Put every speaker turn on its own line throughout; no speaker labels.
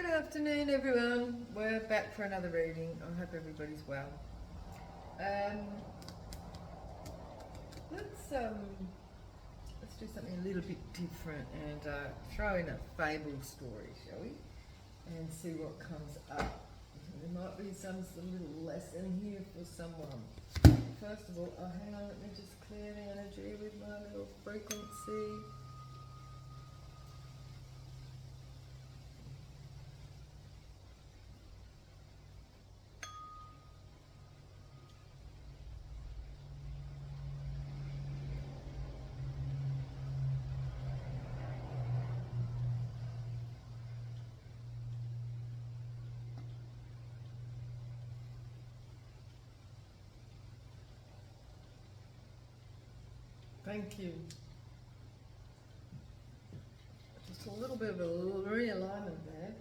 Good afternoon, everyone. We're back for another reading. I hope everybody's well. Um, let's do something a little bit different and throw in a fable story, shall we? And see what comes up. There might be some little lesson here for someone. First of all, hang on, let me just clear the energy with my little frequency. Thank you. Just a little bit of a realignment there.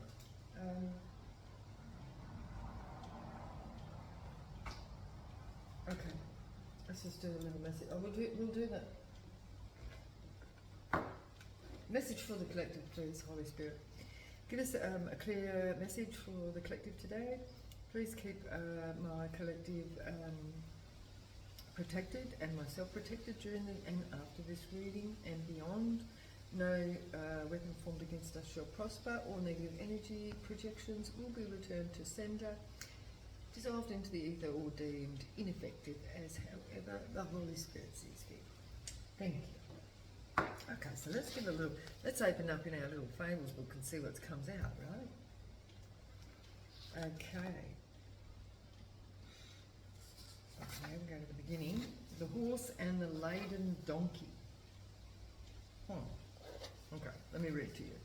Okay, let's just do a little message. Oh, we'll do that. Message for the collective, please, Holy Spirit. Give us a clear message for the collective today. Please keep my collective protected and myself protected during and after this reading and beyond. No weapon formed against us shall prosper. All negative energy projections will be returned to sender, dissolved into the ether or deemed ineffective as however the Holy Spirit sees fit. Thank you. Okay, so let's open up in our little fables book and see what comes out, right? Okay. Okay, we'll go to the beginning. The horse and the laden donkey. Okay, let me read to you.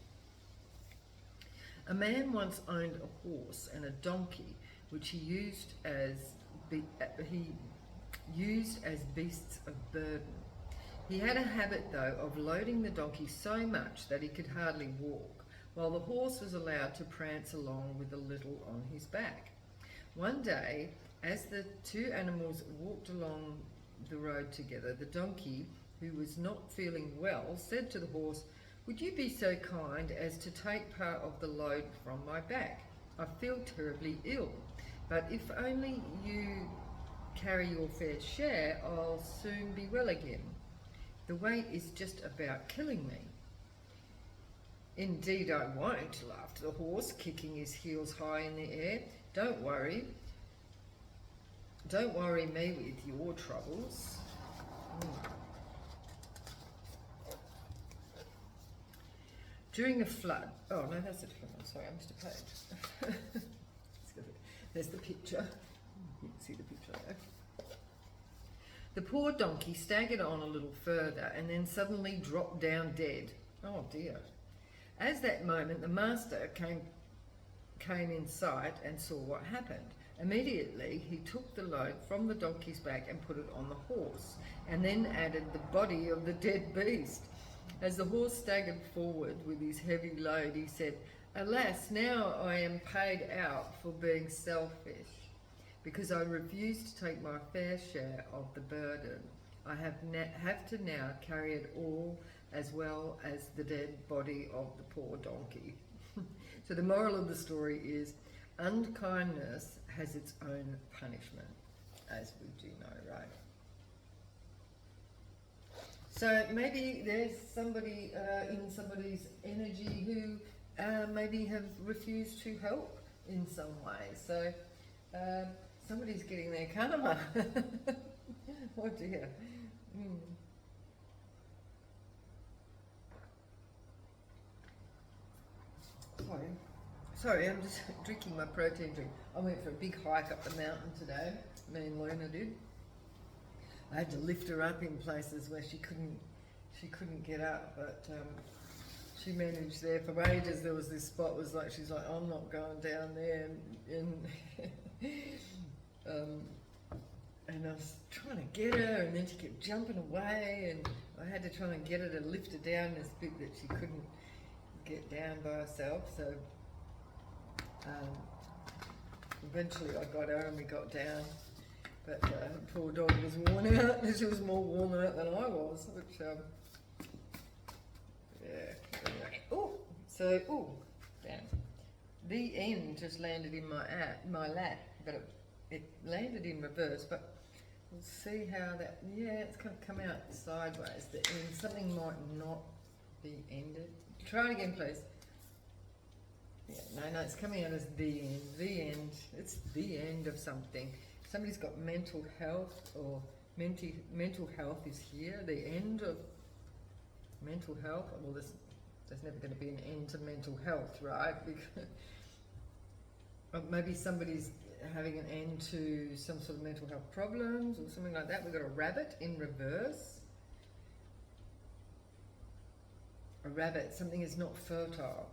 A man once owned a horse and a donkey, which he used as beasts of burden. He had a habit, though, of loading the donkey so much that he could hardly walk, while the horse was allowed to prance along with a little on his back. One day, as the two animals walked along the road together, the donkey, who was not feeling well, said to the horse, "Would you be so kind as to take part of the load from my back? I feel terribly ill, but if only you carry your fair share, I'll soon be well again. The weight is just about killing me." "Indeed I won't," laughed the horse, kicking his heels high in the air. Don't worry me with your troubles." During a flood, oh no, that's it. Sorry, I missed a page. There's the picture. You can see the picture there. The poor donkey staggered on a little further and then suddenly dropped down dead. Oh dear. As that moment, the master came in sight and saw what happened. Immediately, he took the load from the donkey's back and put it on the horse, and then added the body of the dead beast. As the horse staggered forward with his heavy load, he said, "Alas, now I am paid out for being selfish, because I refused to take my fair share of the burden. I have to now carry it all, as well as the dead body of the poor donkey." So the moral of the story is, unkindness has its own punishment, as we do know, right? So maybe there's somebody in somebody's energy who maybe have refused to help in some way. So somebody's getting their karma. Oh dear. Sorry, I'm just drinking my protein drink. I went for a big hike up the mountain today. Me and Luna did. I had to lift her up in places where she couldn't get up, but she managed there for ages. There was this spot was like she's like, "I'm not going down there," and I was trying to get her, and then she kept jumping away, and I had to try and get her to lift her down this bit that she couldn't get down by herself. So eventually I got her and we got down, but poor dog was worn out. She was more worn out than I was, which yeah. Anyway. Damn. The end just landed in my lap, but it landed in reverse, but we'll see how that, yeah, it's going to come out sideways. The end, something might not be ended. Try it again, please. Yeah, no, it's coming out as the end. The end. It's the end of something. Somebody's got mental health, or mental health is here. The end of mental health. Well, there's never going to be an end to mental health, right? Because maybe somebody's having an end to some sort of mental health problems or something like that. We've got a rabbit in reverse. A rabbit, something is not fertile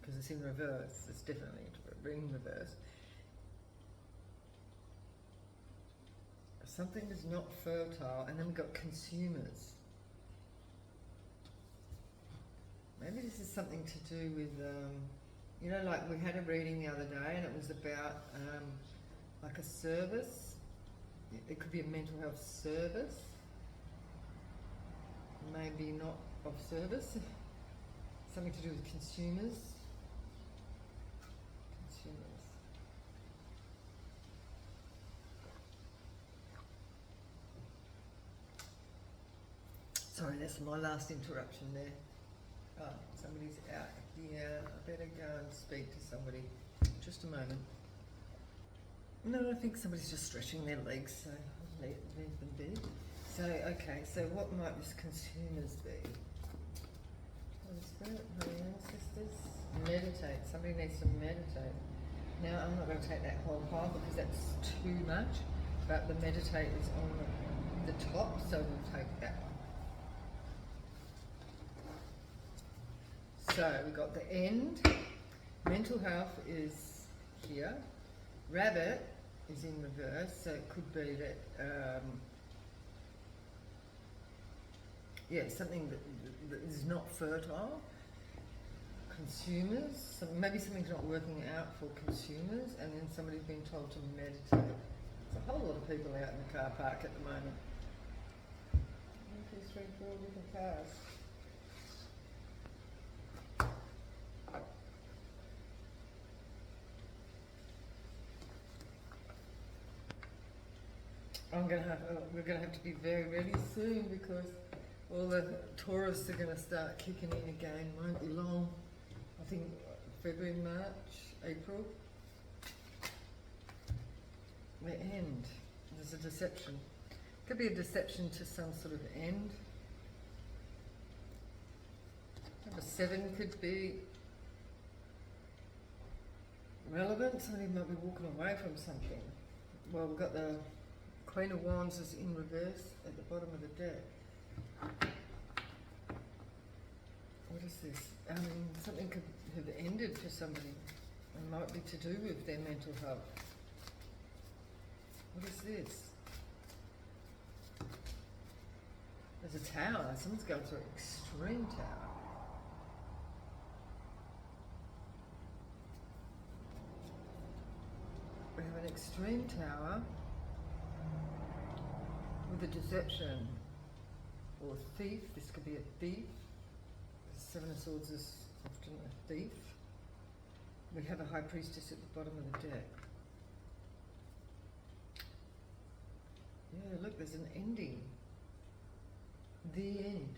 because it's in reverse. It's definitely in reverse. Something is not fertile, and then we've got consumers. Maybe this is something to do with, you know, like we had a reading the other day and it was about like a service. It could be a mental health service. Maybe not of service. Something to do with consumers. Sorry, that's my last interruption there. Oh, somebody's out here. I better go and speak to somebody. Just a moment. No, I think somebody's just stretching their legs, so I'll leave them be. So, okay, so what might this consumers be? Holy Spirit, Holy Ancestors, meditate. Somebody needs to meditate. Now, I'm not going to take that whole pile because that's too much, but the meditate is on the top, so we'll take that one. So we've got the end, mental health is here, rabbit is in reverse, so it could be that, yeah, something that is not fertile, consumers, so maybe something's not working out for consumers, and then somebody's been told to meditate. There's a whole lot of people out in the car park at the moment. 1, 2, 3, 4 different cars. We're going to have to be very ready soon because all the tourists are going to start kicking in again. Won't be long. I think February, March, April. The end. There's a deception. Could be a deception to some sort of end. Number 7 could be relevant. Somebody might be walking away from something. Well, we've got the Queen of Wands is in reverse at the bottom of the deck. What is this? Something could have ended for somebody. It might be to do with their mental health. What is this? There's a tower. Someone's going through an extreme tower. We have an extreme tower with a deception or thief. This could be a thief. The 7 of Swords is often a thief. We have a High Priestess at the bottom of the deck. Yeah, look, there's an ending. The end.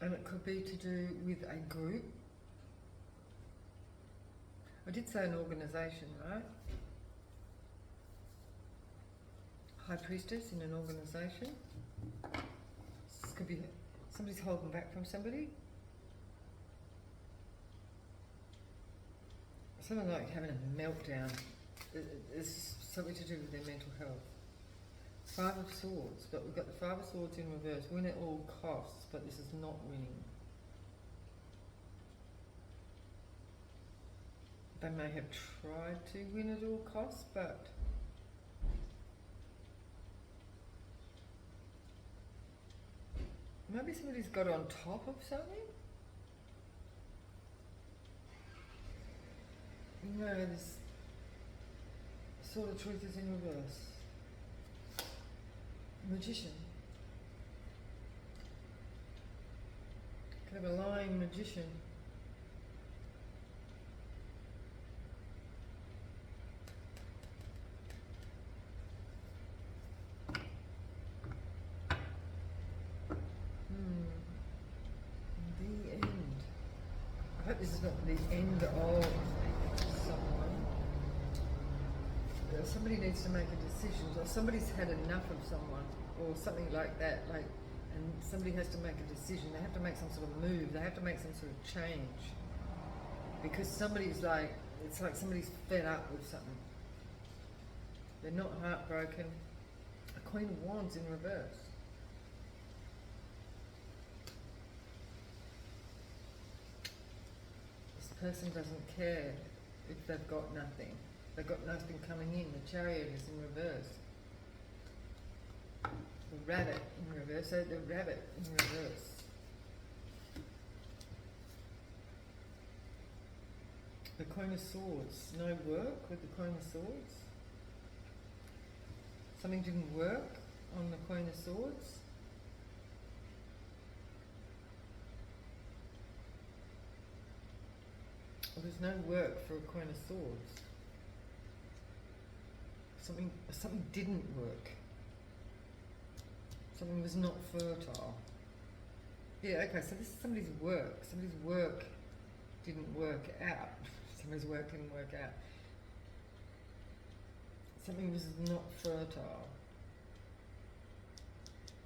And it could be to do with a group. I did say an organisation, right? High Priestess in an organisation. This could be somebody's holding back from somebody. Someone like having a meltdown. It's something to do with their mental health. 5 of Swords, but we've got the 5 of Swords in reverse. Win at all costs, but this is not winning. They may have tried to win at all costs, but maybe somebody's got on top of something. No, this Sword of Truth is in reverse. Magician. We have a lying magician. The end. I hope this is not the end of someone. Somebody needs to make a decision, or somebody's had enough of someone, or something like that. And somebody has to make a decision. They have to make some sort of move. They have to make some sort of change, because somebody's like, it's like somebody's fed up with something. They're not heartbroken. A Queen of Wands in reverse. This person doesn't care if they've got nothing. They've got nothing coming in. The Chariot is in reverse. The Rabbit in reverse. So the Rabbit in reverse. The Queen of Swords. No work with the Queen of Swords. Something didn't work on the Queen of Swords. Well, there's no work for a Queen of Swords. Something didn't work. Something was not fertile. Yeah, okay, so this is somebody's work. Somebody's work didn't work out. Somebody's work didn't work out. Something was not fertile.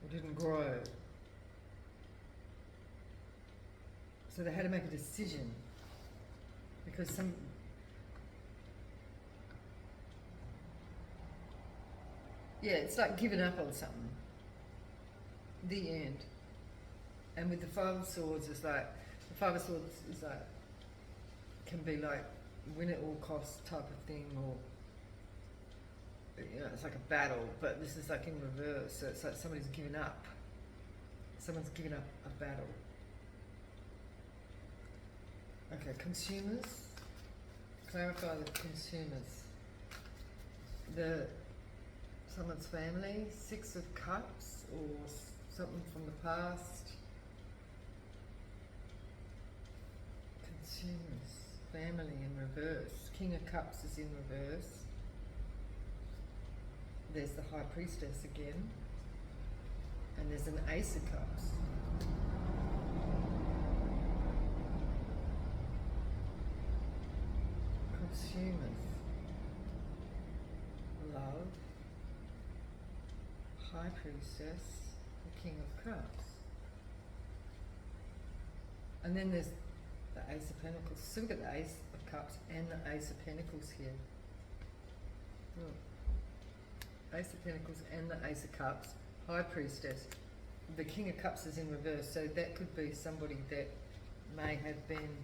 Or didn't grow. So they had to make a decision. Because yeah, it's like giving up on something. The end. And with the Five of Swords, it's like, the Five of Swords is like, can be like win at all costs type of thing, or, you know, it's like a battle, but this is like in reverse, so it's like somebody's given up. Someone's given up a battle. Okay, consumers. Clarify the consumers. Someone's family, Six of Cups, or something from the past. Consumers, family in reverse. King of Cups is in reverse. There's the High Priestess again. And there's an Ace of Cups. Consumers. Love. High Priestess, the King of Cups. And then there's the Ace of Pentacles. So we've got the Ace of Cups and the Ace of Pentacles here. Look. Ace of Pentacles and the Ace of Cups. High Priestess. The King of Cups is in reverse, so that could be somebody that may have been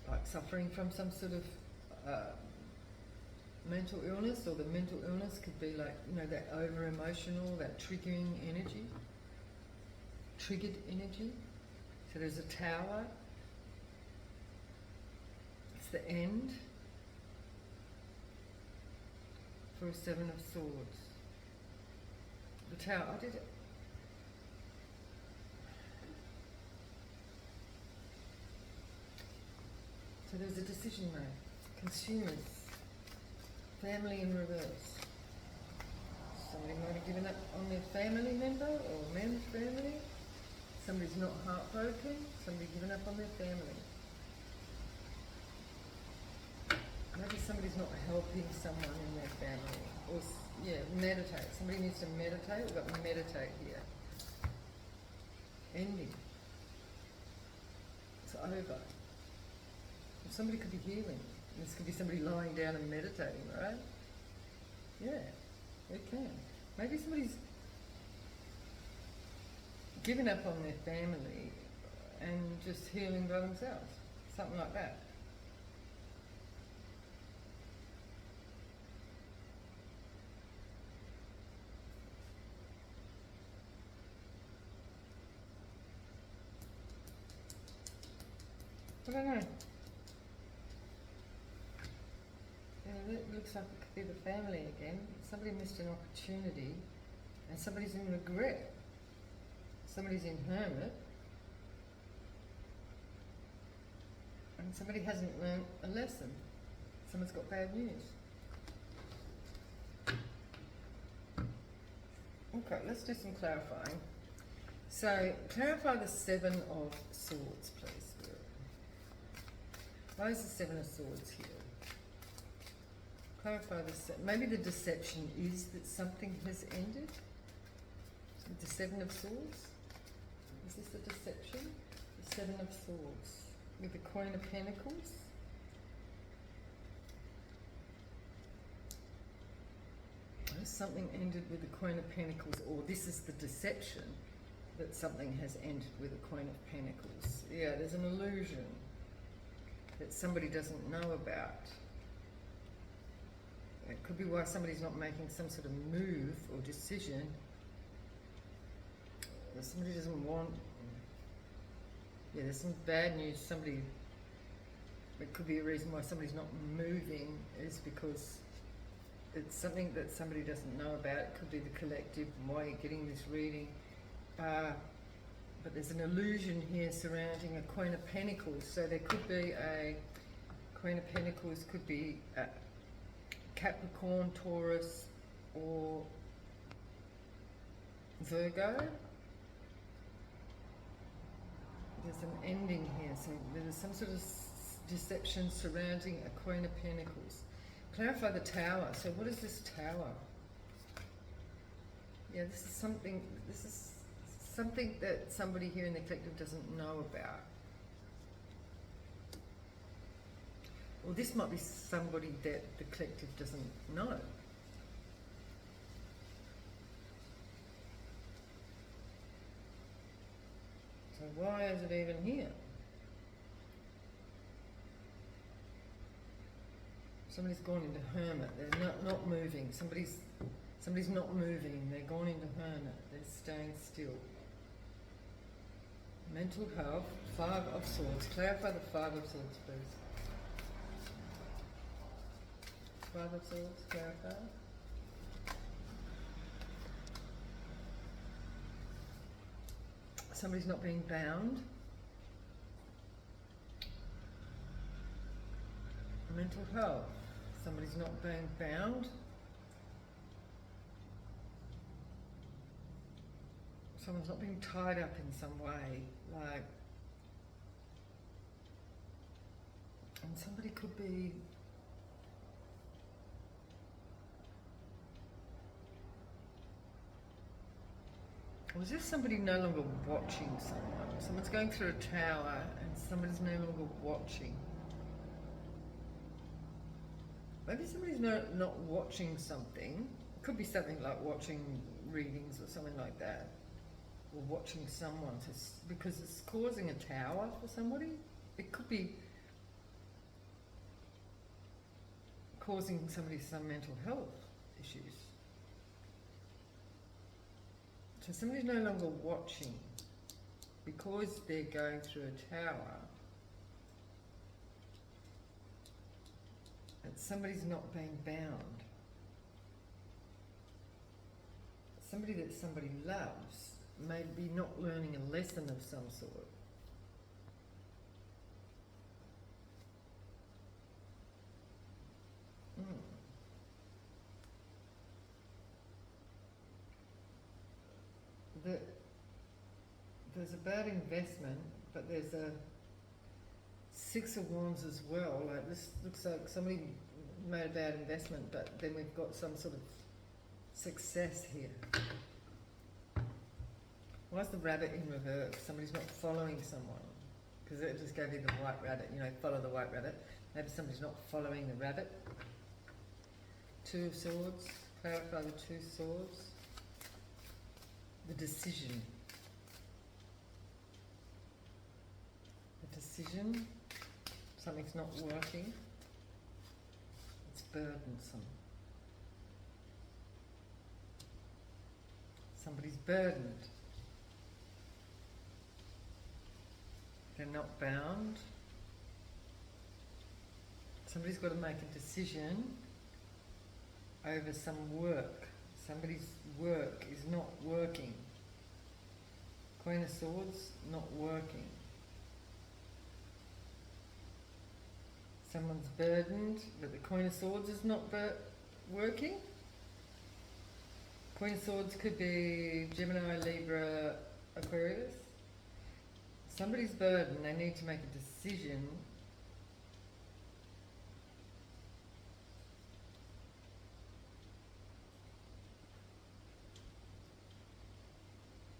like suffering from some sort of mental illness, or the mental illness could be like, you know, that over-emotional, that triggering energy, triggered energy. So there's a Tower. It's the end for a Seven of Swords. The Tower, I did it. So there's a decision made. Consumers. Family in reverse. Somebody might have given up on their family member or man's family. Somebody's not heartbroken. Somebody given up on their family. Maybe somebody's not helping someone in their family. Or, yeah, meditate. Somebody needs to meditate. We've got meditate here. Ending. It's over. Somebody could be healing. This could be somebody lying down and meditating, right? Yeah, it can. Maybe somebody's given up on their family and just healing by themselves. Something like that. I don't know. Yeah, it looks like it could be the family again. Somebody missed an opportunity and somebody's in regret. somebody's in hermit, and somebody hasn't learned a lesson. Someone's got bad news. Okay, let's do some clarifying. So, clarify the Seven of Swords, please. Why is the Seven of Swords here? Clarify maybe the deception is that something has ended? The Seven of Swords? Is this the deception? The Seven of Swords. With the Queen of Pentacles? Has something ended with the Queen of Pentacles, or this is the deception that something has ended with the Queen of Pentacles. Yeah, there's an illusion that somebody doesn't know about. It could be why somebody's not making some sort of move or decision. Or somebody doesn't want... Yeah, there's some bad news. It could be a reason why somebody's not moving is because it's something that somebody doesn't know about. It could be the collective, why you're getting this reading. But there's an illusion here surrounding a Queen of Pentacles. So there could be a Queen of Pentacles, could be a Capricorn, Taurus, or Virgo. There's an ending here. So there's some sort of deception surrounding a Queen of Pentacles. Clarify the Tower. So what is this Tower? Yeah, this is something that somebody here in the collective doesn't know about. Or this might be somebody that the collective doesn't know. So why is it even here? Somebody's gone into hermit. They're not moving. Somebody's not moving. They're gone into hermit. They're staying still. Mental health. Five of Swords. Clarify the Five of Swords, please. Five of Swords. Clarify. Somebody's not being bound. Mental health. Somebody's not being bound. Someone's not being tied up in some way, like, and somebody could be or is this somebody no longer watching someone? Someone's going through a tower and somebody's no longer watching. Maybe somebody's not watching something. It could be something like watching readings or something like that. Or watching someone, because it's causing a tower for somebody. It could be causing somebody some mental health issues. So somebody's no longer watching because they're going through a tower. And somebody's not being bound. Somebody that somebody loves may be not learning a lesson of some sort. There's a bad investment, but there's a Six of Wands as well. Like, this looks like somebody made a bad investment, but then we've got some sort of success here. Why is the rabbit in reverse? Somebody's not following someone. Because it just gave you the white rabbit, you know, follow the white rabbit. Maybe somebody's not following the rabbit. Two of Swords. Clarify the Two Swords. The decision. The decision. Something's not working. It's burdensome. Somebody's burdened. They're not bound. Somebody's got to make a decision over some work. Somebody's work is not working. Queen of Swords, not working. Someone's burdened, but the Queen of Swords is not working. Queen of Swords could be Gemini, Libra, Aquarius. Somebody's burdened, they need to make a decision.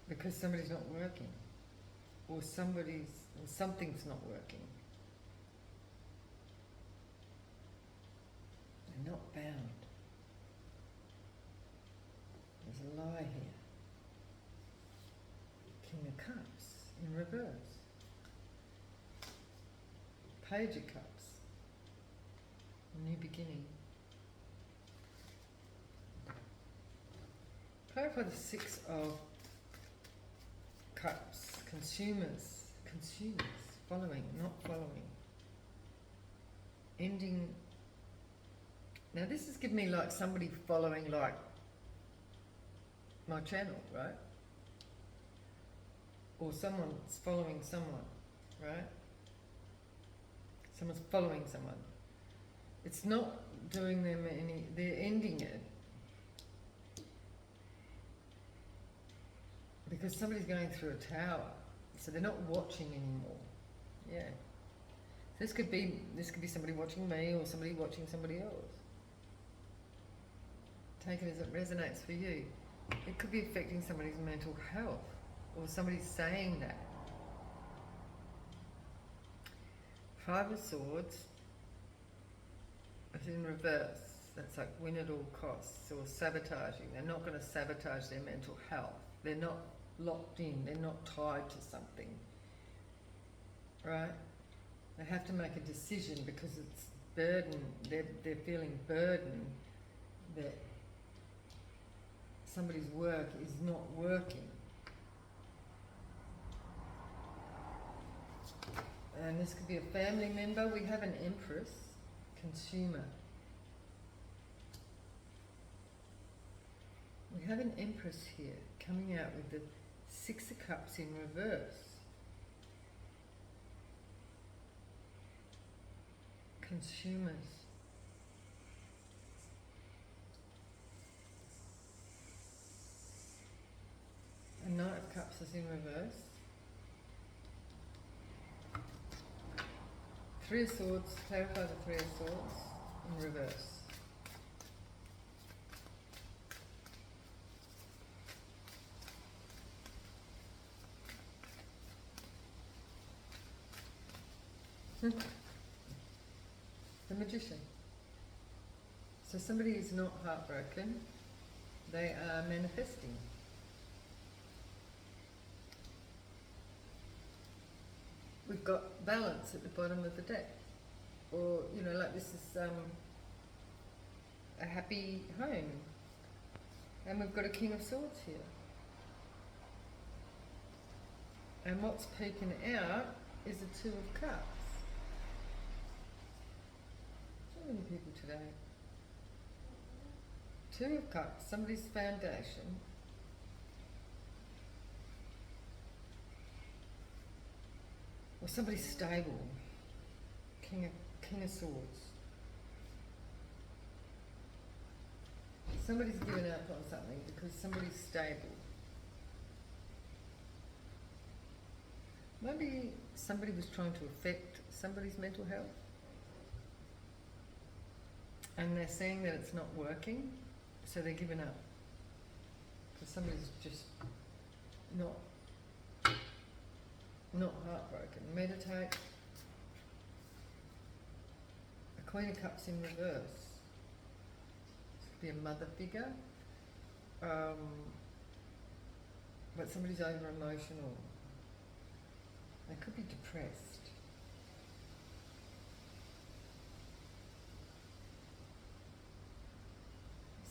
Because somebody's not working. Or something's not working. They're not bound. There's a lie here. King of Cups in reverse. Page of Cups. A new beginning. Clarify the Six of Cups. Consumers. Following, not following. Ending. Now this has given me like somebody following like my channel, right? Or someone's following someone, right? Someone's following someone. It's not doing them any, they're ending it. Because somebody's going through a tower. So they're not watching anymore. Yeah. This could be somebody watching me or somebody watching somebody else. Take it as it resonates for you. It could be affecting somebody's mental health, or somebody's saying that. Five of Swords is in reverse. That's like win at all costs, or sabotaging. They're not going to sabotage their mental health. They're not locked in. They're not tied to something. Right? They have to make a decision because it's burden. They're feeling burdened that somebody's work is not working. And this could be a family member. We have an Empress, consumer. We have an Empress here coming out with the Six of Cups in reverse. Consumers. A Knight of Cups is in reverse. Three of Swords, clarify the Three of Swords in reverse. The Magician. So somebody is not heartbroken, they are manifesting. We've got balance at the bottom of the deck. Or, you know, like this is a happy home. And we've got a King of Swords here. And what's peeking out is the Two of Cups. So many people today. Two of Cups, somebody's foundation. Or somebody's stable. King of Swords. Somebody's given up on something because somebody's stable. Maybe somebody was trying to affect somebody's mental health. And they're seeing that it's not working, so they're giving up. Because somebody's just not heartbroken. Meditate. A Queen of Cups in reverse. This could be a mother figure. But somebody's over emotional. They could be depressed.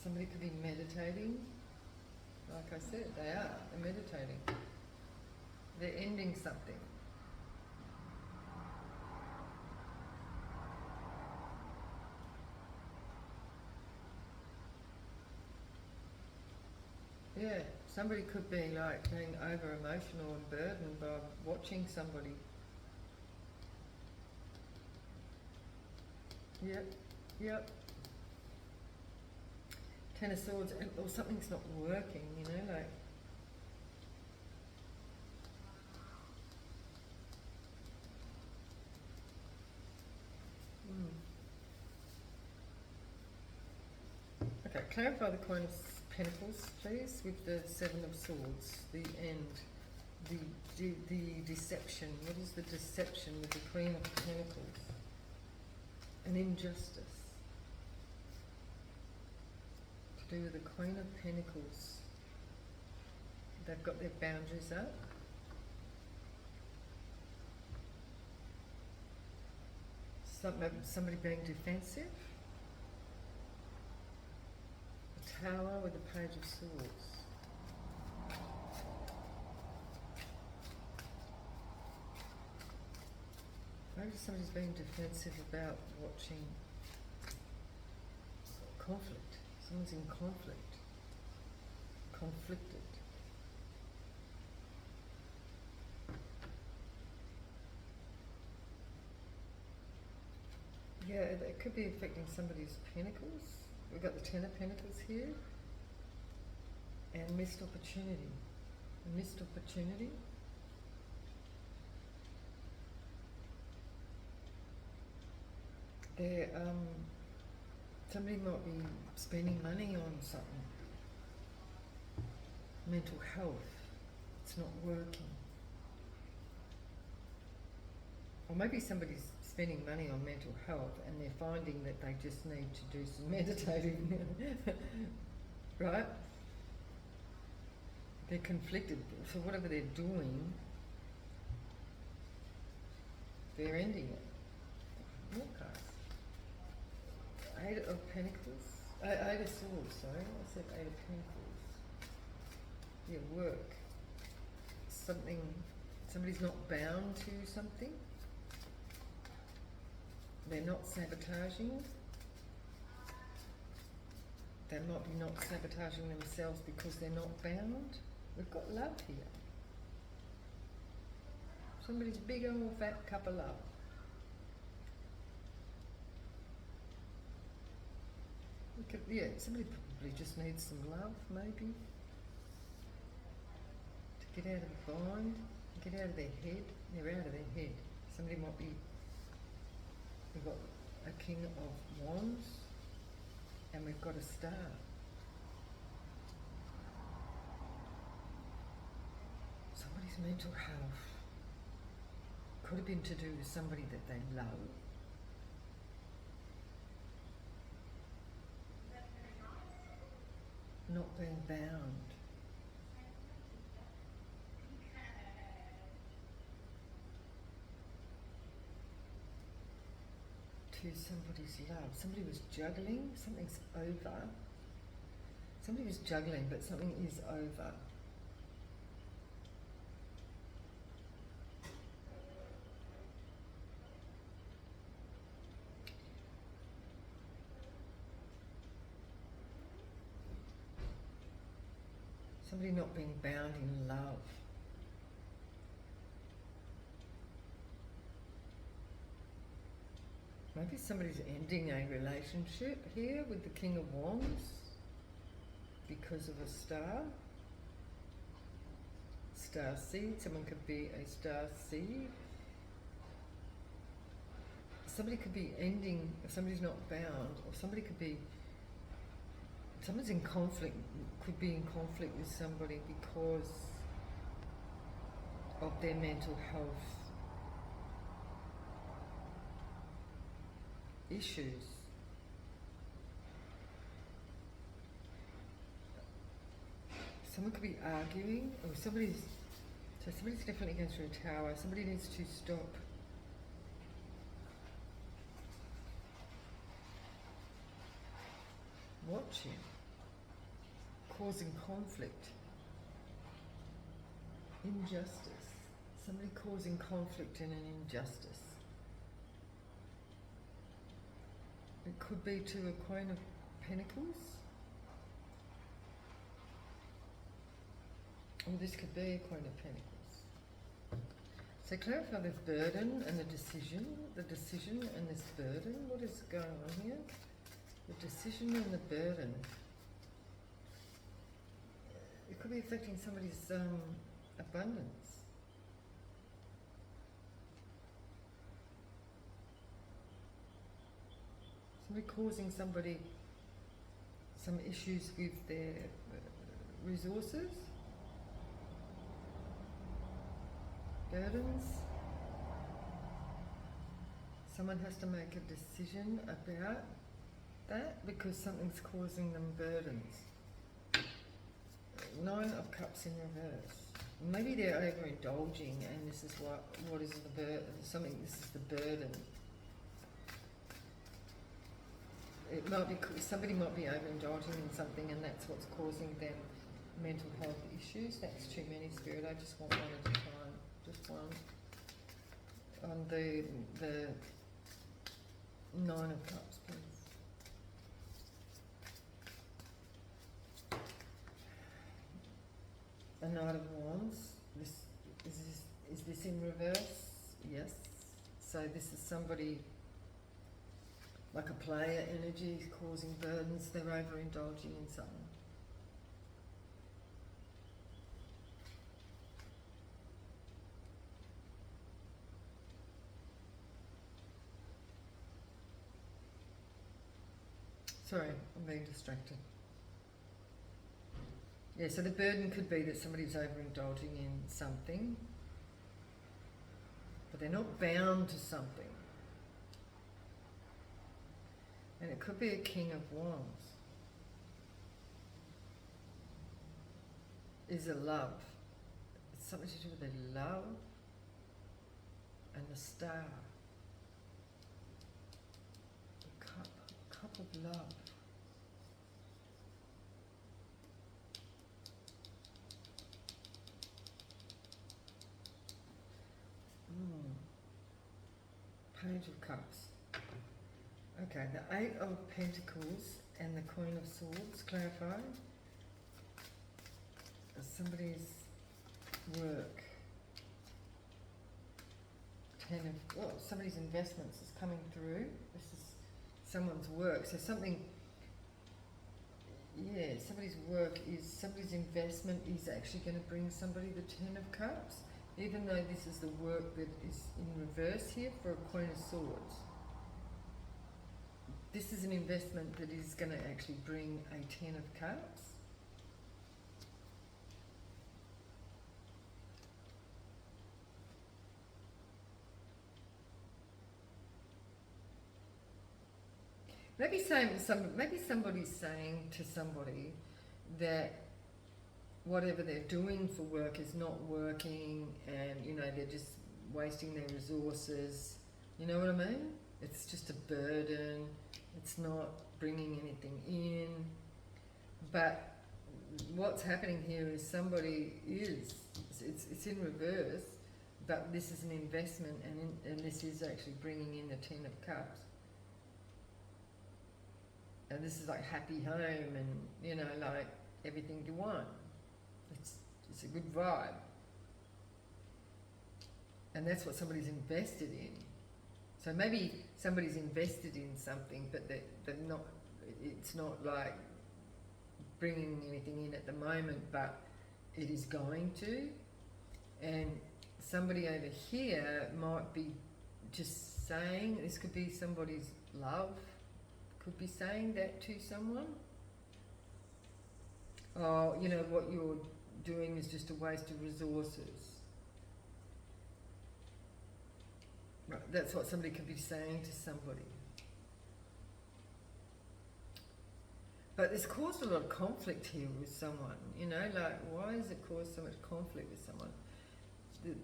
Somebody could be meditating. Like I said, they're meditating. They're ending something. Yeah, Somebody could be like being over emotional and burdened by watching somebody. Yep, yep. Ten of Swords, or something's not working, you know, like. Okay, clarify the Queen of Pentacles, please, with the Seven of Swords, the end, the deception. What is the deception with the Queen of Pentacles? An injustice. To do with the Queen of Pentacles. They've got their boundaries up. Somebody being defensive. A Tower with the Page of Swords. Maybe somebody's being defensive about watching conflict. Someone's in conflict. Conflicted. Yeah, it could be affecting somebody's pentacles. We've got the Ten of Pentacles here. And missed opportunity. A missed opportunity. There, somebody might be spending money on something. Mental health. It's not working. Or maybe somebody's spending money on mental health and they're finding that they just need to do some meditating. Right? They're conflicted. So whatever they're doing, they're ending it. More cards. Eight of Pentacles. Eight of Swords, sorry. I said Eight of Pentacles. Yeah, work. Somebody's not bound to something. They're not sabotaging. They might be not sabotaging themselves because they're not bound. We've got love here. Somebody's big old fat cup of love. Yeah, somebody probably just needs some love, maybe. To get out of the bind, get out of their head. They're out of their head. Somebody might be... We've got a King of Wands and we've got a Star. Somebody's mental health could have been to do with somebody that they love. Not being bound. To somebody's love. Somebody was juggling, something's over. Somebody was juggling, but something is over. Somebody not being bound in love. Maybe somebody's ending a relationship here with the King of Wands because of a star. Star seed. Someone could be a star seed. Somebody could be ending, if somebody's not bound, or somebody could be... Someone's in conflict, could be in conflict with somebody because of their mental health issues. Someone could be arguing, or somebody's definitely going through a tower. Somebody needs to stop watching, causing conflict, injustice. Somebody causing conflict and an injustice. It could be to a Queen of Pentacles. Or this could be a Queen of Pentacles. So clarify this burden and the decision and this burden. What is going on here? The decision and the burden. It could be affecting somebody's abundance. Somebody causing somebody some issues with their resources. Burdens. Someone has to make a decision about that because something's causing them burdens. 9 of Cups in reverse. Maybe they're overindulging, and this is what is the burden? This is the burden. It might be somebody might be overindulging in something, and that's what's causing them mental health issues. That's too many, Spirit. I just want one at a time. Just one. On the 9 of Cups, please. A Knight of Wands. Is this in reverse? Yes. So this is somebody like a player energy causing burdens. They're overindulging in something. Sorry, I'm being distracted. Yeah, so the burden could be that somebody's overindulging in something, but they're not bound to something. And it could be a King of Wands. Is a love. It's something to do with the love and the star. The cup of love. Page of Cups. Okay, the 8 of Pentacles and the Queen of Swords, clarify. Somebody's work. 10 of, oh, somebody's investments is coming through. This is someone's work. So something, yeah, somebody's work is, somebody's investment is actually going to bring somebody the 10 of Cups. Even though this is the work that is in reverse here for a Queen of Swords. This is an investment that is going to actually bring a 10 of Cups. Maybe somebody's saying to somebody that whatever they're doing for work is not working, and you know they're just wasting their resources. You know what I mean? It's just a burden. It's not bringing anything in. But what's happening here is somebody is, it's in reverse, but this is an investment, and this is actually bringing in the 10 of Cups. And this is like happy home, and you know, like everything you want. It's a good vibe. And that's what somebody's invested in. So maybe somebody's invested in something, but they're not, it's not like bringing anything in at the moment, but it is going to. And somebody over here might be just saying, this could be somebody's love, could be saying that to someone. Oh, you know, what you're doing is just a waste of resources. Right, that's what somebody could be saying to somebody. But it's caused a lot of conflict here with someone, you know, like why has it caused so much conflict with someone? The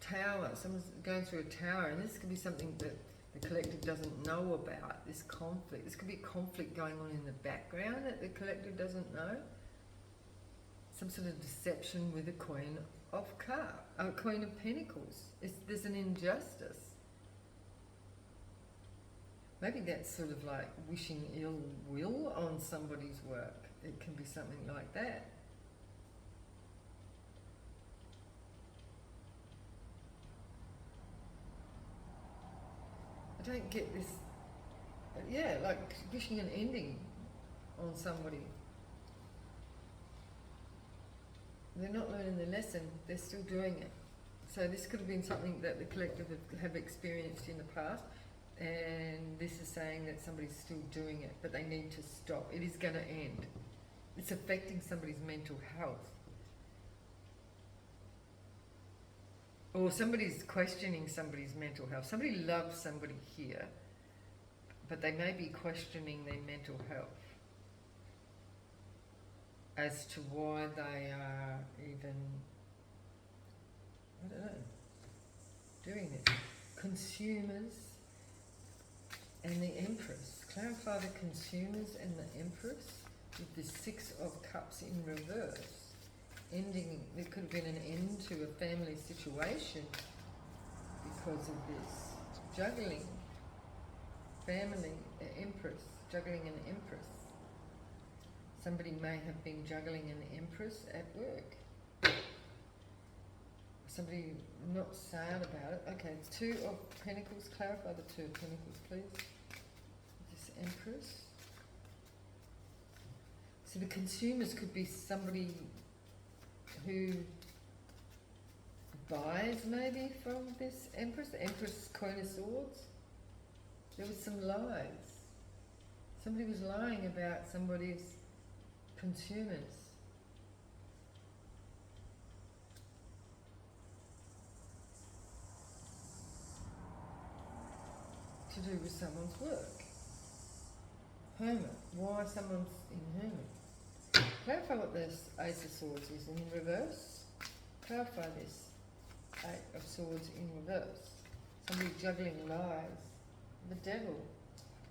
tower, someone's going through a tower, and this could be something that the collective doesn't know about, this conflict. This could be conflict going on in the background that the collective doesn't know. Some sort of deception with a Queen of Queen of Pentacles. There's an injustice. Maybe that's sort of like wishing ill will on somebody's work. It can be something like that. I don't get this. Yeah, like wishing an ending on somebody. They're not learning the lesson, they're still doing it. So this could have been something that the collective have experienced in the past, and this is saying that somebody's still doing it, but they need to stop. It is going to end. It's affecting somebody's mental health. Or somebody's questioning somebody's mental health. Somebody loves somebody here, but they may be questioning their mental health as to why they are even, I don't know, doing this. Consumers and the Empress. Clarify the consumers and the Empress with the Six of Cups in reverse. Ending, there could have been an end to a family situation because of this. Juggling. Family, the Empress. Juggling an Empress. Somebody may have been juggling an Empress at work. Somebody not sad about it. Okay, Two of Pentacles. Clarify the Two of Pentacles, please. This Empress. So the consumers could be somebody who buys maybe from this Empress. The Empress, Queen of Swords. There was some lies. Somebody was lying about somebody's consumers. To do with someone's work. Hermit. Why someone's in Hermit? Clarify what this Ace of Swords is in reverse. Clarify this Eight of Swords in reverse. Somebody juggling lies. The Devil.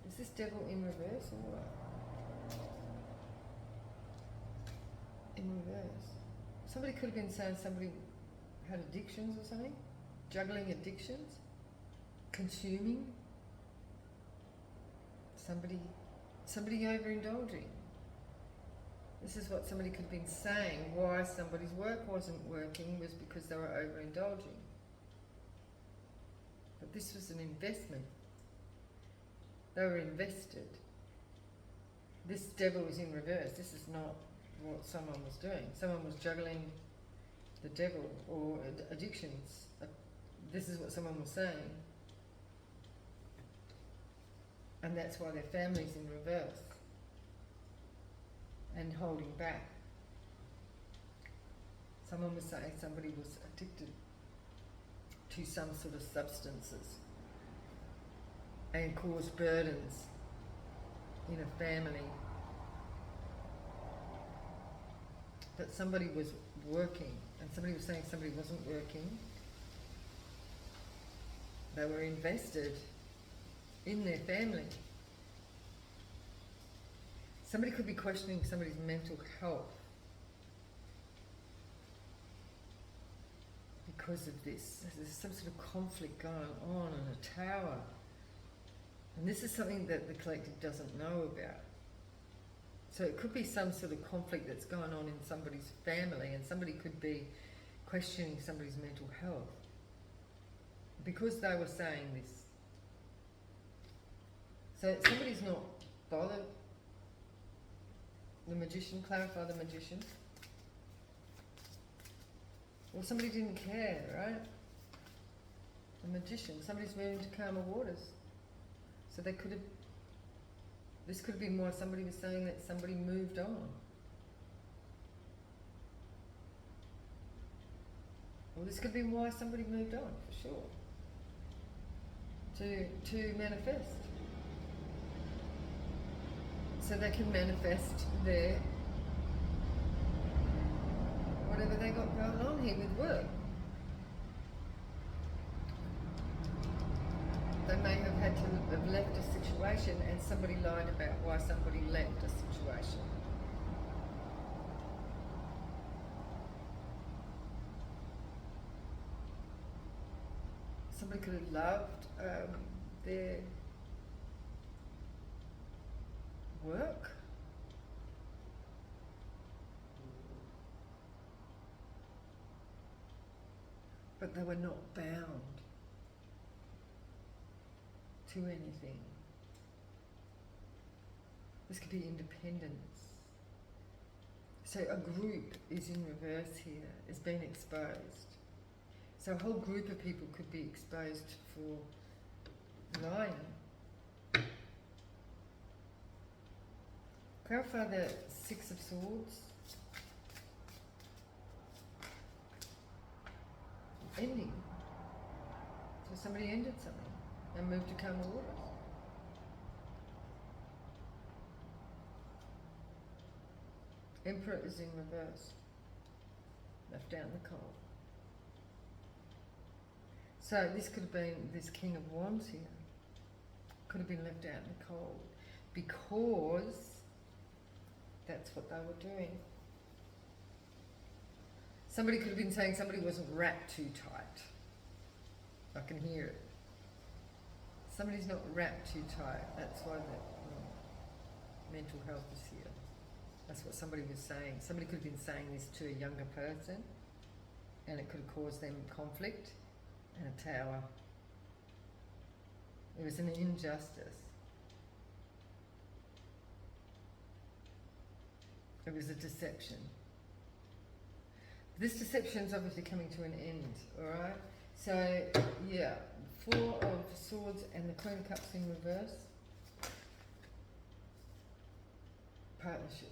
Is this Devil in reverse or what? In reverse. Somebody could have been saying somebody had addictions or something. Juggling addictions. Consuming. Somebody overindulging. This is what somebody could have been saying. Why somebody's work wasn't working was because they were overindulging. But this was an investment. They were invested. This Devil is in reverse. This is not what someone was doing. Someone was juggling the devil or addictions. This is what someone was saying. And that's why their family's in reverse and holding back. Someone was saying somebody was addicted to some sort of substances and caused burdens in a family. That somebody was working, and somebody was saying somebody wasn't working. They were invested in their family. Somebody could be questioning somebody's mental health because of this. There's some sort of conflict going on in a tower. And this is something that the collective doesn't know about. So it could be some sort of conflict that's going on in somebody's family, and somebody could be questioning somebody's mental health because they were saying this. So somebody's not bothered. The Magician, clarify the Magician. Well, somebody didn't care, right? The Magician, somebody's moving to calmer waters. So they could have, this could have been why somebody was saying that somebody moved on. Well, this could have been why somebody moved on, for sure. To manifest. So they can manifest their, whatever they got going on here with work. They may have had to have left a situation and somebody lied about why somebody left a situation. Somebody could have loved their work. But they were not bound to anything. This could be independence. So a group is in reverse here, is being exposed. So a whole group of people could be exposed for lying. Clarify the Six of Swords. Ending. So somebody ended something and moved to calmer waters. Emperor is in reverse. Left out in the cold. So this could have been this King of Wands here. Could have been left out in the cold. Because that's what they were doing. Somebody could have been saying somebody wasn't wrapped too tight. I can hear it. Somebody's not wrapped too tight. That's why the mental health is here. That's what somebody was saying. Somebody could have been saying this to a younger person, and it could have caused them conflict and a tower. It was an injustice. It was a deception. This deception is obviously coming to an end, alright? So, yeah, Four of Swords and the Queen of Cups in reverse. Partnership.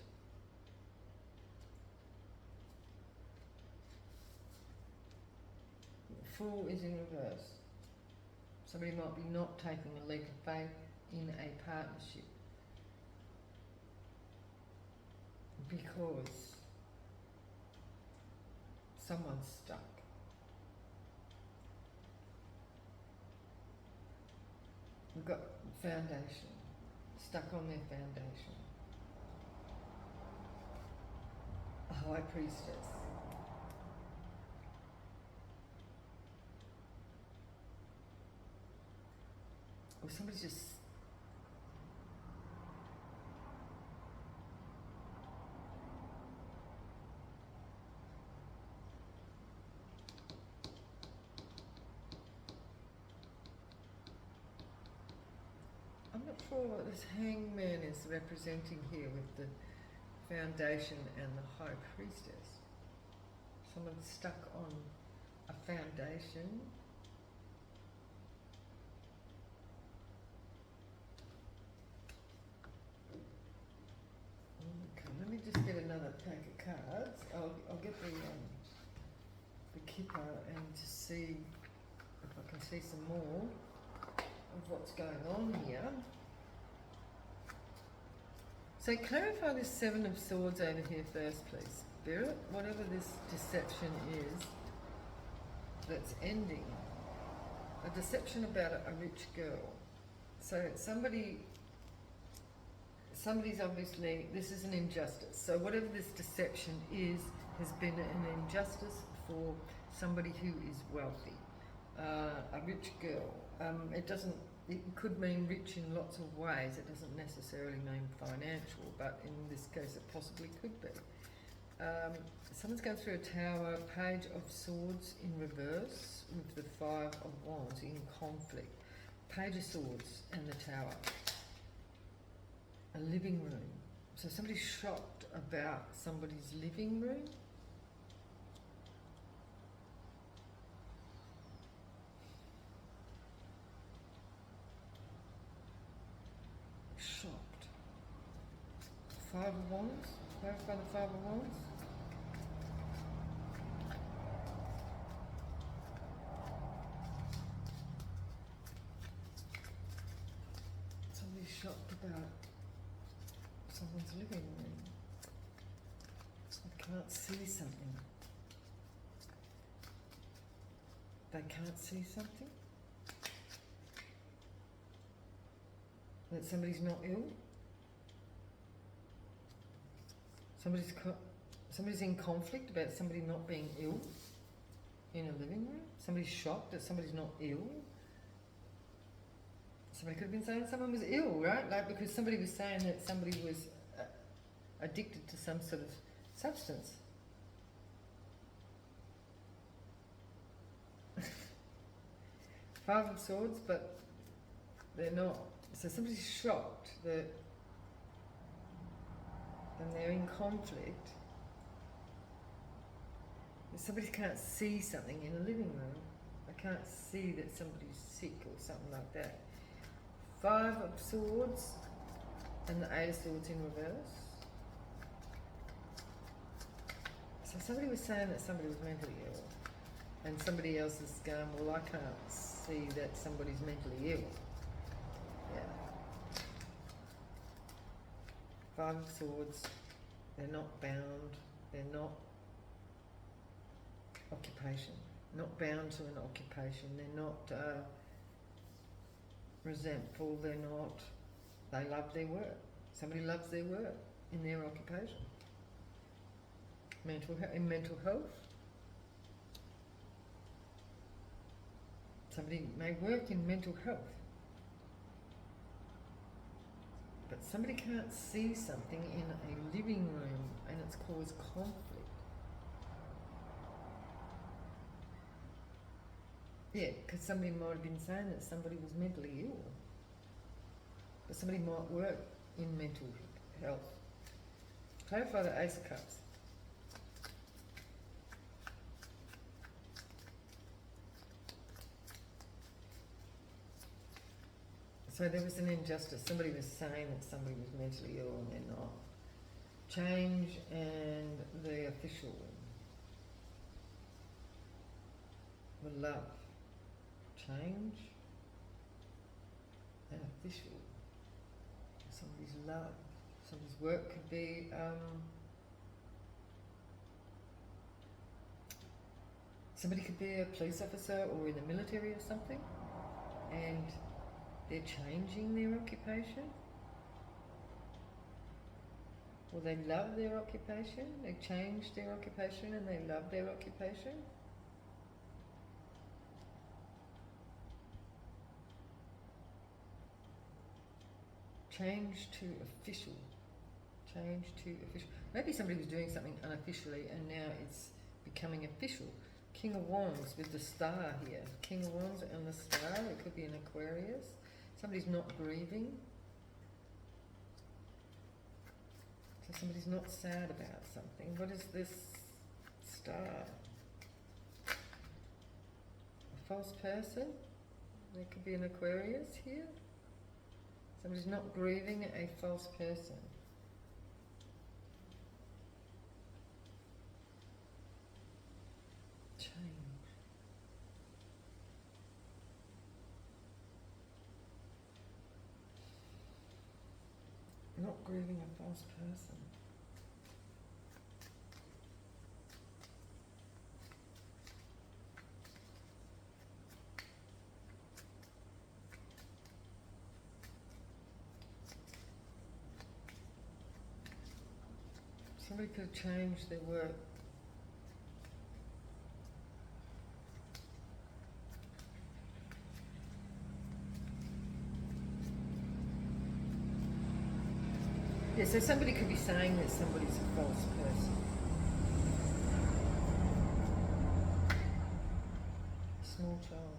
Fool is in reverse. Somebody might be not taking a leap of faith in a partnership because someone's stuck. We've got foundation, stuck on their foundation. A High Priestess. Or somebody's just I'm not sure what this Hangman is representing here with the foundation and the High Priestess. Someone's stuck on a foundation. Okay, let me just get another pack of cards. I'll get the kipper and just see if I can see some more of what's going on here. So clarify this Seven of Swords over here first, please. Spirit, whatever this deception is that's ending. A deception about a rich girl. So somebody's obviously, this is an injustice. So whatever this deception is, has been an injustice for somebody who is wealthy. A rich girl. It could mean rich in lots of ways. It doesn't necessarily mean financial, but in this case it possibly could be. Someone's going through a tower, Page of Swords in reverse with the Five of Wands in conflict. Page of Swords and the tower. A living room. So somebody's shocked about somebody's living room. Shocked. Five of Wands. Clarify the Five of Wands. Somebody's shocked about someone's living room. They can't see something. They can't see something? That somebody's not ill? Somebody's in conflict about somebody not being ill in a living room? Somebody's shocked that somebody's not ill? Somebody could have been saying someone was ill, right? Like, because somebody was saying that somebody was addicted to some sort of substance. Five of Swords, but they're not. So somebody's shocked that, and they're in conflict. That somebody can't see something in a living room. They can't see that somebody's sick or something like that. 5 of Swords and the 8 of Swords in reverse. So somebody was saying that somebody was mentally ill, and somebody else is going, well, I can't see that somebody's mentally ill. Yeah. 5 of Swords, they're not bound, they're not occupation, not bound to an occupation, they're not resentful, they're not, they love their work. Somebody loves their work in their occupation. In mental health, somebody may work in mental health, but somebody can't see something in a living room and it's caused conflict. Yeah, because somebody might have been saying that somebody was mentally ill, but somebody might work in mental health. Clarify the Ace of Cups. So there was an injustice. Somebody was saying that somebody was mentally ill and they're not. Change and the official. The love. Change and official. Somebody's love. Somebody's work could be somebody could be a police officer or in the military or something, and they're changing their occupation, or they love their occupation, they changed their occupation and they love their occupation. Change to official. Change to official. Maybe somebody was doing something unofficially and now it's becoming official. King of Wands with the star here. King of Wands and the star. It could be an Aquarius. Somebody's not grieving. So somebody's not sad about something. What is this star? A false person? There could be an Aquarius here. Somebody's not grieving a false person. Change. Not grieving a false person. Somebody could change their work. Yeah, so somebody could be saying that somebody's a false person. Small child.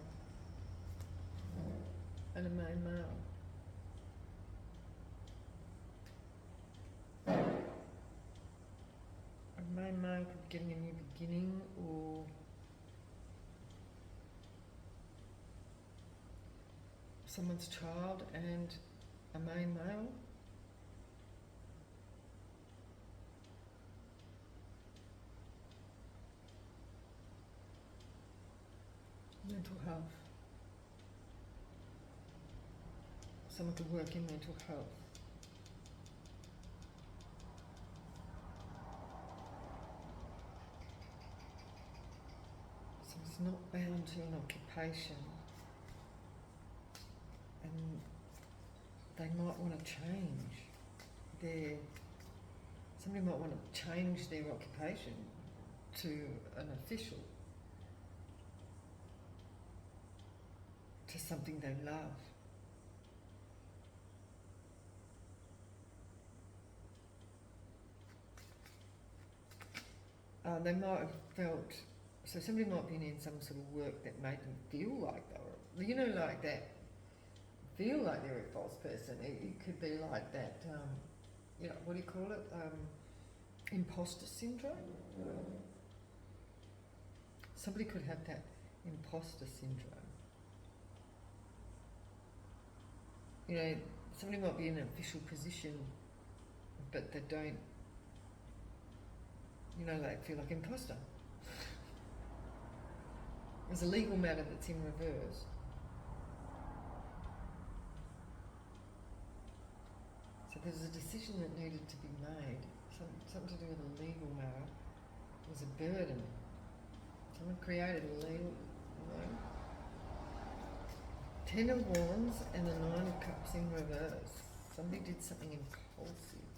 And a main male. A main male could be getting a new beginning, or someone's child and a main male. Mental health. Someone could work in mental health. Someone's not bound to an occupation, and they might want to change somebody might want to change their occupation to an official, to something they love. They might have felt, so somebody might have been in some sort of work that made them feel like they were, like that feel like they're a false person. It could be like that, what do you call it? Imposter syndrome. Somebody could have that imposter syndrome. You know, somebody might be in an official position, but they don't, they feel like imposter. There's a legal matter that's in reverse. So there's a decision that needed to be made, something to do with a legal matter. It was a burden. Someone created a legal, 10 of Wands and the 9 of Cups in reverse. Somebody did something impulsive.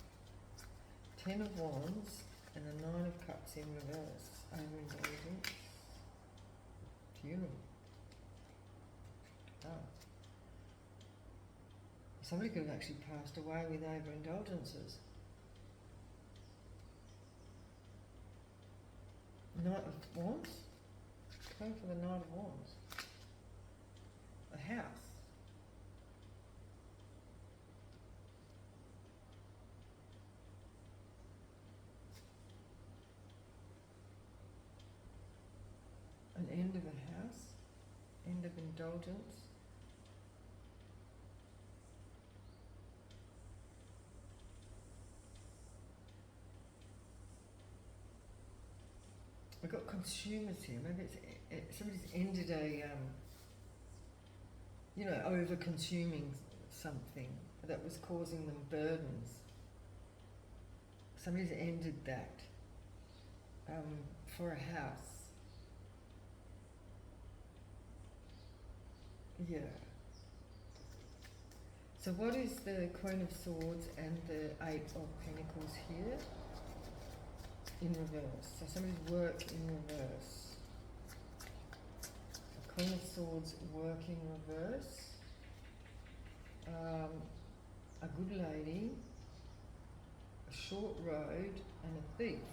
10 of Wands and the 9 of Cups in reverse. Overindulgence. Funeral. Somebody could have actually passed away with overindulgences. Knight of Wands. Going for the Knight of Wands. A house. An end of a house. End of indulgence. We've got consumers here. Maybe somebody's ended a, over-consuming something that was causing them burdens. Somebody's ended that for a house. Yeah. So what is the Queen of Swords and the 8 of Pentacles here? In reverse. So somebody's work in reverse. The Queen of Swords, work in reverse. A good lady, a short road, and a thief.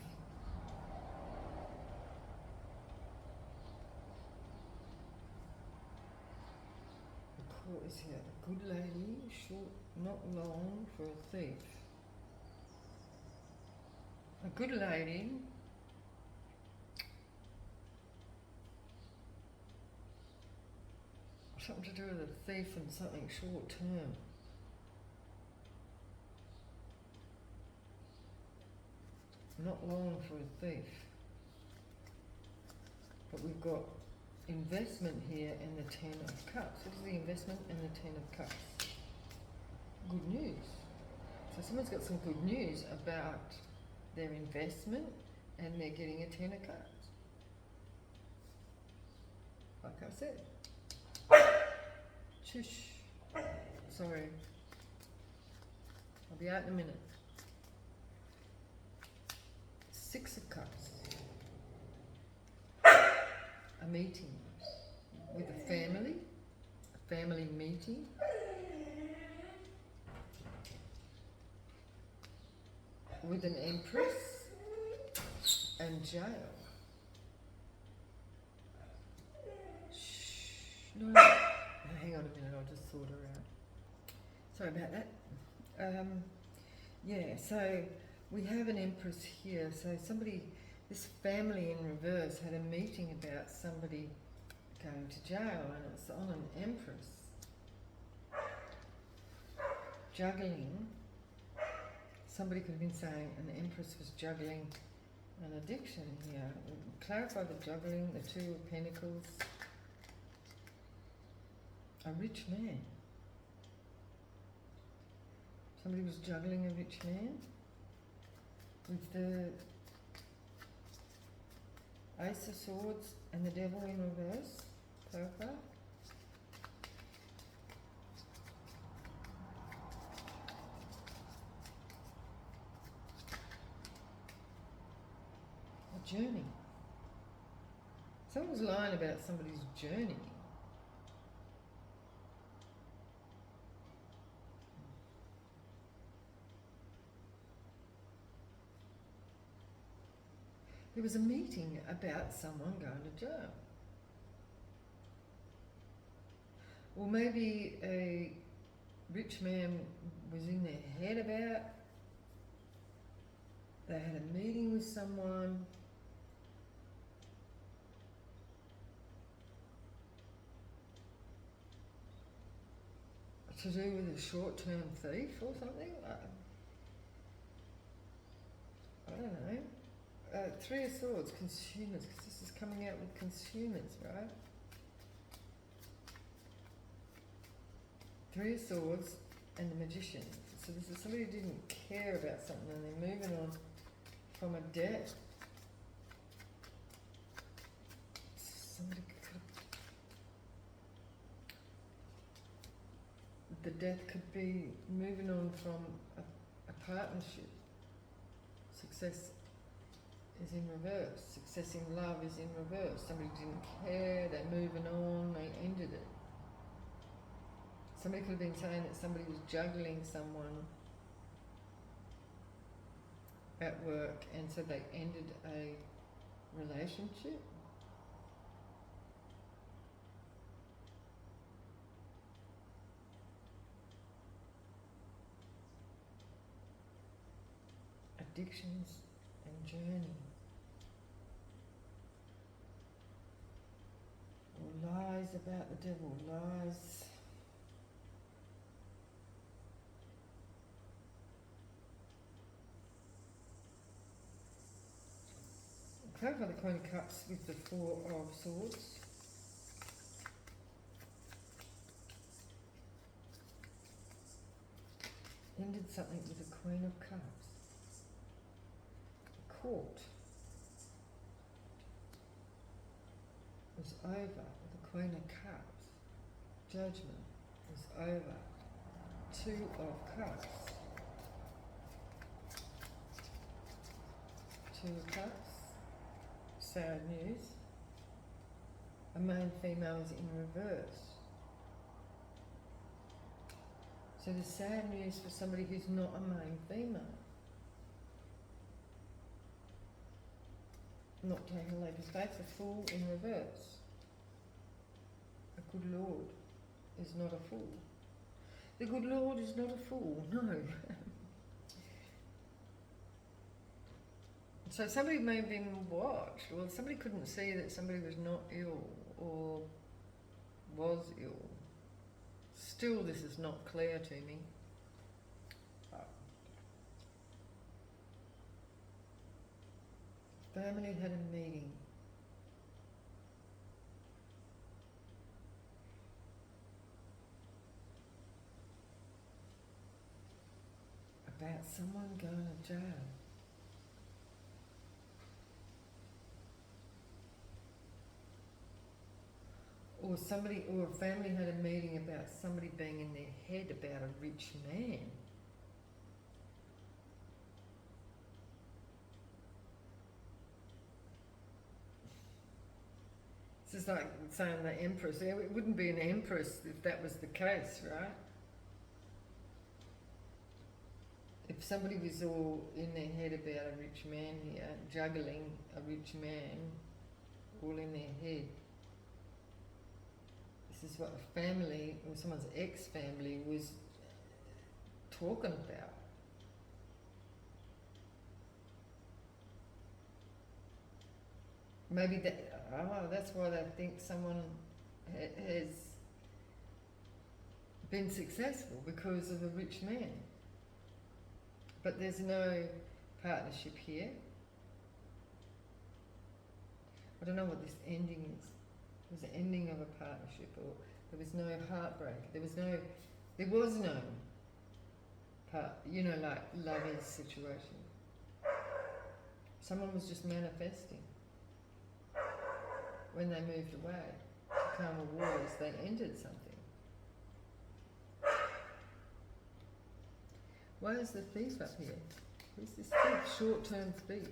The court is here. A good lady, short, not long, for a thief. A good lady, something to do with a thief and something short term. Not long for a thief. But we've got investment here and the 10 of Cups. What is the investment and the 10 of Cups? Good news. So someone's got some good news about their investment, and they're getting a 10 of Cups. Like I said. Shush. Sorry. I'll be out in a minute. 6 of Cups. A meeting with a family meeting. With an Empress and jail. Shh. No. Hang on a minute, I'll just sort her out. Sorry about that. Yeah, so we have an Empress here. So this family in reverse had a meeting about somebody going to jail, and it's on an Empress. Juggling. Somebody could have been saying an Empress was juggling an addiction here. Clarify the juggling, the 2 of Pentacles. A rich man. Somebody was juggling a rich man with the Ace of Swords and the Devil in reverse. Clarify. Journey. Someone's lying about somebody's journey. There was a meeting about someone going to jail. Or maybe rich man was in their head about. They had a meeting with someone. To do with a short-term thief or something? I don't know. Three of Swords, consumers, because this is coming out with consumers, right? Three of Swords and the Magician. So this is somebody who didn't care about something and they're moving on from a debt. Somebody could, the death could be moving on from a partnership. Success is in reverse. Success in love is in reverse. Somebody didn't care, they're moving on, they ended it. Somebody could have been saying that somebody was juggling someone at work and so they ended a relationship. Addictions and journey. Or lies about the devil, lies. Clarify the Queen of Cups with the Four of Swords. Ended something with the Queen of Cups. Court was over with the Queen of Cups. Judgment was over. Two of Cups. Two of Cups. Sad news. A male female is in reverse. So the sad news for somebody who's not a male female. Not taking a leap of faith, a fool in reverse. A good Lord is not a fool. The good Lord is not a fool, no. So somebody may have been watched, or somebody couldn't see that somebody was not ill or was ill. Still, this is not clear to me. Family had a meeting. About someone going to jail. Or somebody, or a family had a meeting about somebody being in their head about a rich man. This is like saying the Empress. It wouldn't be an Empress if that was the case, right? If somebody was all in their head about a rich man here, juggling a rich man, all in their head. This is what a family, or someone's ex-family, was talking about. Maybe that's why they think someone has been successful, because of a rich man. But there's no partnership here. I don't know what this ending is. It was the ending of a partnership, or there was no heartbreak. There was no like lovers situation. Someone was just manifesting. When they moved away to calmer waters, they ended something. Why is the thief up here? Who's this thief? Short-term thief.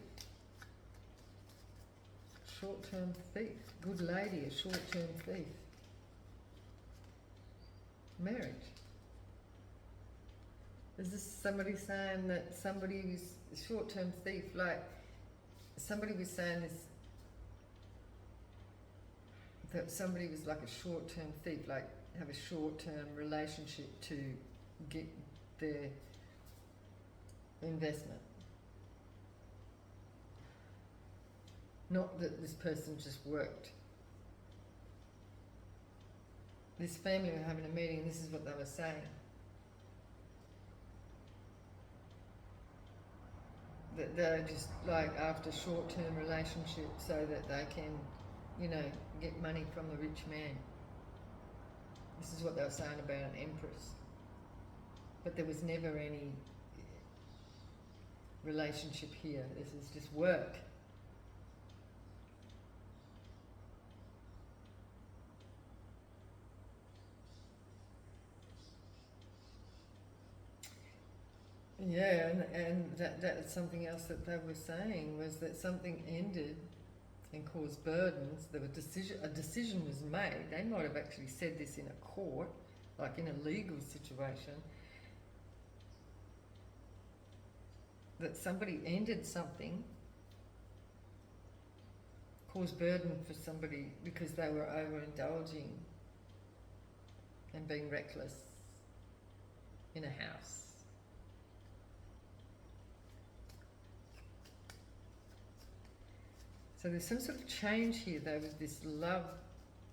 Short-term thief. Good lady, a short-term thief. Marriage. Is this somebody saying that somebody was a short-term thief? Like, somebody was saying this, that somebody was like a short-term thief, like have a short-term relationship to get their investment. Not that this person just worked. This family were having a meeting and this is what they were saying. That they're just like after short-term relationships so that they can, you know, get money from the rich man. This is what they were saying about an empress. But there was never any relationship here. This is just work. Yeah, and that's something else that they were saying, was that something ended and caused burdens. There was a decision was made. They might have actually said this in a court, like in a legal situation, that somebody ended something, caused burden for somebody because they were overindulging and being reckless in a house. So there's some sort of change here though with this love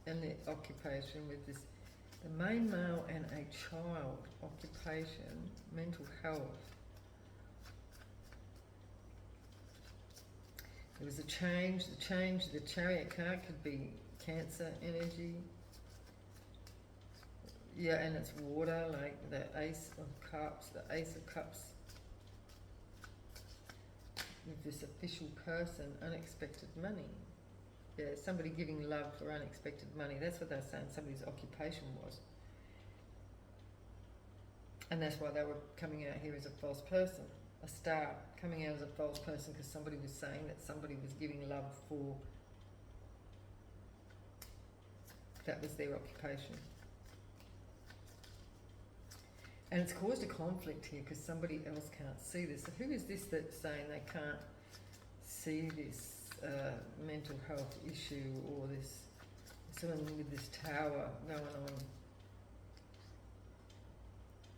and the occupation, with this, the main male and a child, occupation, mental health. There was a change, the Chariot card could be Cancer energy. Yeah, and it's water, like the Ace of Cups, with this official person, unexpected money. Yeah, somebody giving love for unexpected money. That's what they're saying somebody's occupation was. And that's why they were coming out here as a false person. A star coming out as a false person because somebody was saying that somebody was giving love for, that was their occupation. And it's caused a conflict here because somebody else can't see this. So who is this that's saying they can't see this mental health issue, or this, someone with this tower going on?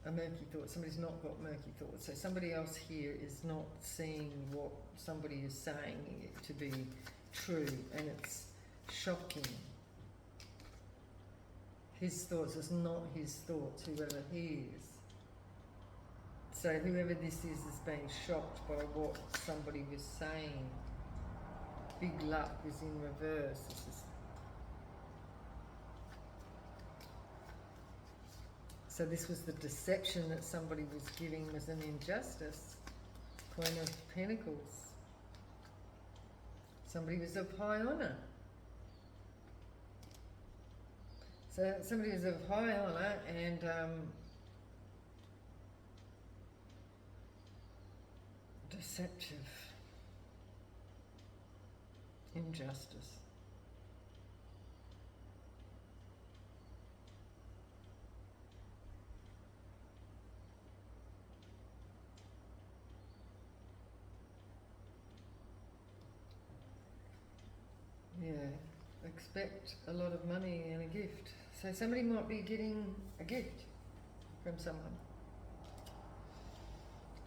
A murky thought. Somebody's not got murky thoughts. So somebody else here is not seeing what somebody is saying to be true, and it's shocking. His thoughts is not his thoughts, whoever he is. So whoever this is being shocked by what somebody was saying. Big luck is in reverse. This is, so this was the deception that somebody was giving, was an injustice. Queen of Pentacles. Somebody was of high honour. So somebody was of high honour and deceptive. Injustice. Yeah, expect a lot of money and a gift. So somebody might be getting a gift from someone.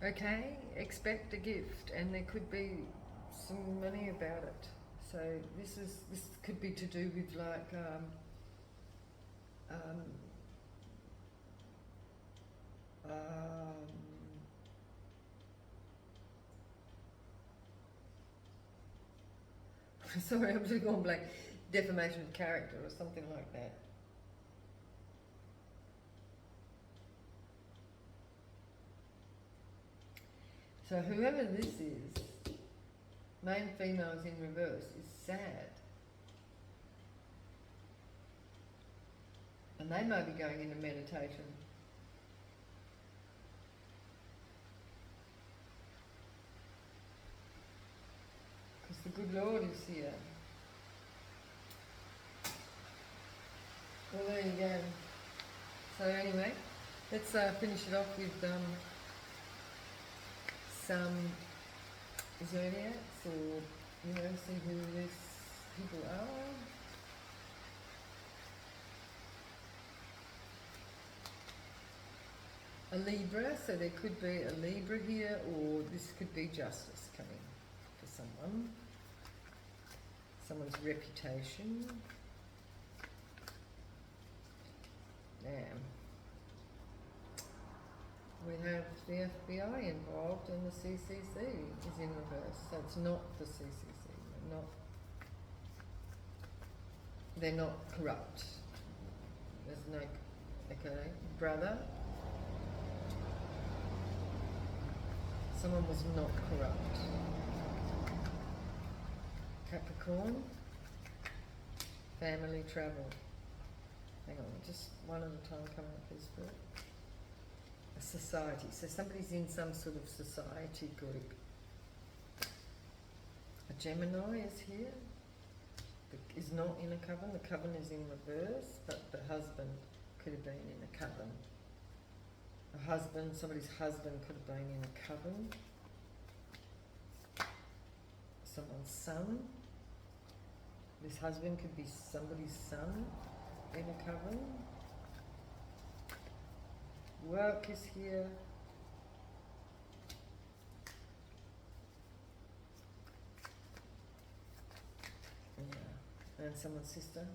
Okay, expect a gift, and there could be some money about it. So this could be to do with like sorry, I'm just going blank. Defamation of character or something like that. So whoever this is, main females in reverse, is sad. And they may be going into meditation. Because the good Lord is here. Well, there you go. So anyway, let's finish it off with some zodiacs, or, you know, see who these people are. a Libra, so there could be a Libra here, or this could be justice coming for someone. Someone's reputation. Damn. We have the FBI involved and the CCC is in reverse, so it's not the CCC. They're not corrupt. There's no, okay, brother. Someone was not corrupt. Capricorn. Family travel. Hang on, just one at a time coming up this book. A society. So somebody's in some sort of society group. A Gemini is here. Is not in a coven. The coven is in reverse, but the husband could have been in a coven. A husband, somebody's husband could have been in a coven. Someone's son. This husband could be somebody's son in a coven. Work is here. Yeah, and someone's sister.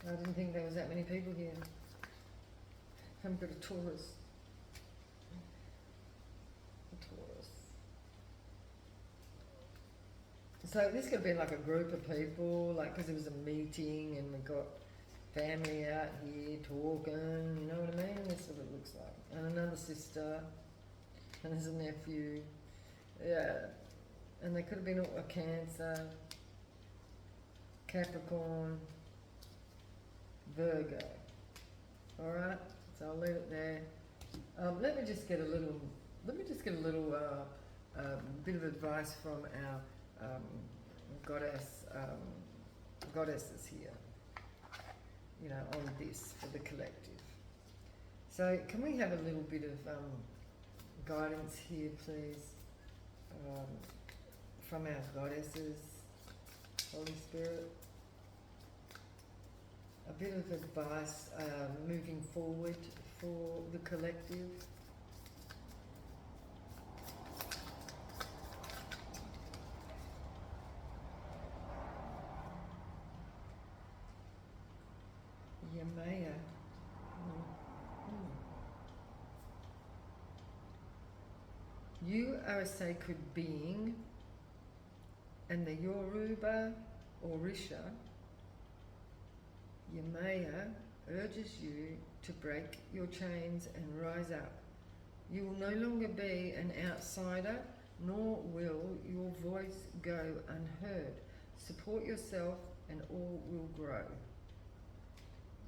I didn't think there was that many people here. Haven't got a Taurus. So this could be like a group of people, like because there was a meeting and we got family out here talking, you know what I mean? That's what it looks like. And another sister, and there's a nephew, yeah. And they could have been a Cancer, Capricorn, Virgo. All right, so I'll leave it there. Let me just get a little bit of advice from our goddesses here, you know, on this for the collective. So can we have a little bit of guidance here, please, from our goddesses, Holy Spirit? A bit of advice moving forward for the collective. Yamaya. You are a sacred being, and the Yoruba Orisha, Yamaya, urges you to break your chains and rise up. You will no longer be an outsider, nor will your voice go unheard. Support yourself and all will grow.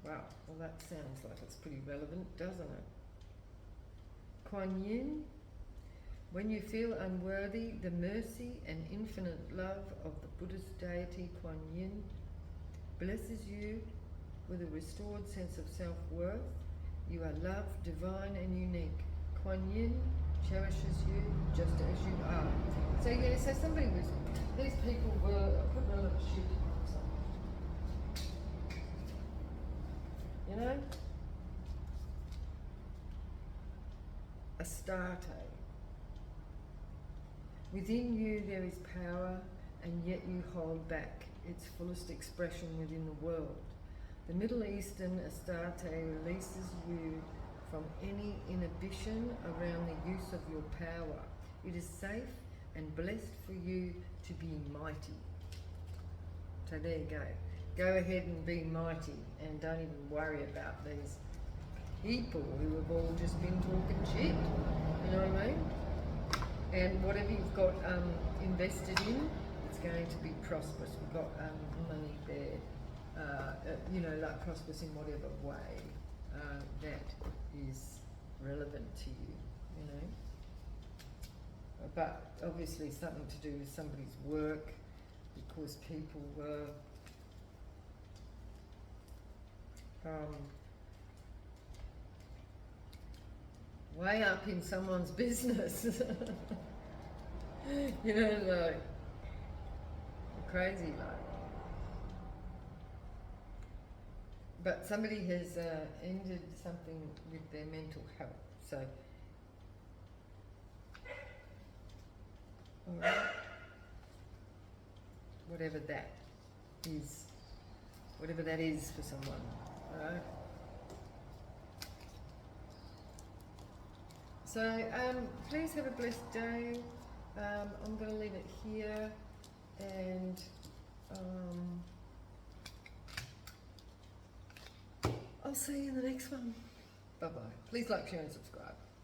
Wow, well that sounds like it's pretty relevant, doesn't it? Kuan Yin, when you feel unworthy, the mercy and infinite love of the Buddhist deity Kuan Yin blesses you with a restored sense of self-worth. You are loved, divine and unique. Kuan Yin cherishes you just as you are. So yeah, so somebody was, these people were putting a lot of shit on something. You know? Astarte. Within you there is power, and yet you hold back its fullest expression within the world. The Middle Eastern Astarte releases you from any inhibition around the use of your power. It is safe and blessed for you to be mighty. So there you go. Go ahead and be mighty, and don't even worry about these people who have all just been talking shit. You know what I mean? And whatever you've got invested in, it's going to be prosperous. We've got money there, you know, like prosperous in whatever way that is relevant to you, you know. But obviously something to do with somebody's work, because people were way up in someone's business. You know, like crazy, like. but somebody has ended something with their mental health. So, all right, whatever that is for someone, all right. So, please have a blessed day. I'm going to leave it here, and I'll see you in the next one. Bye bye. Please like, share, and subscribe.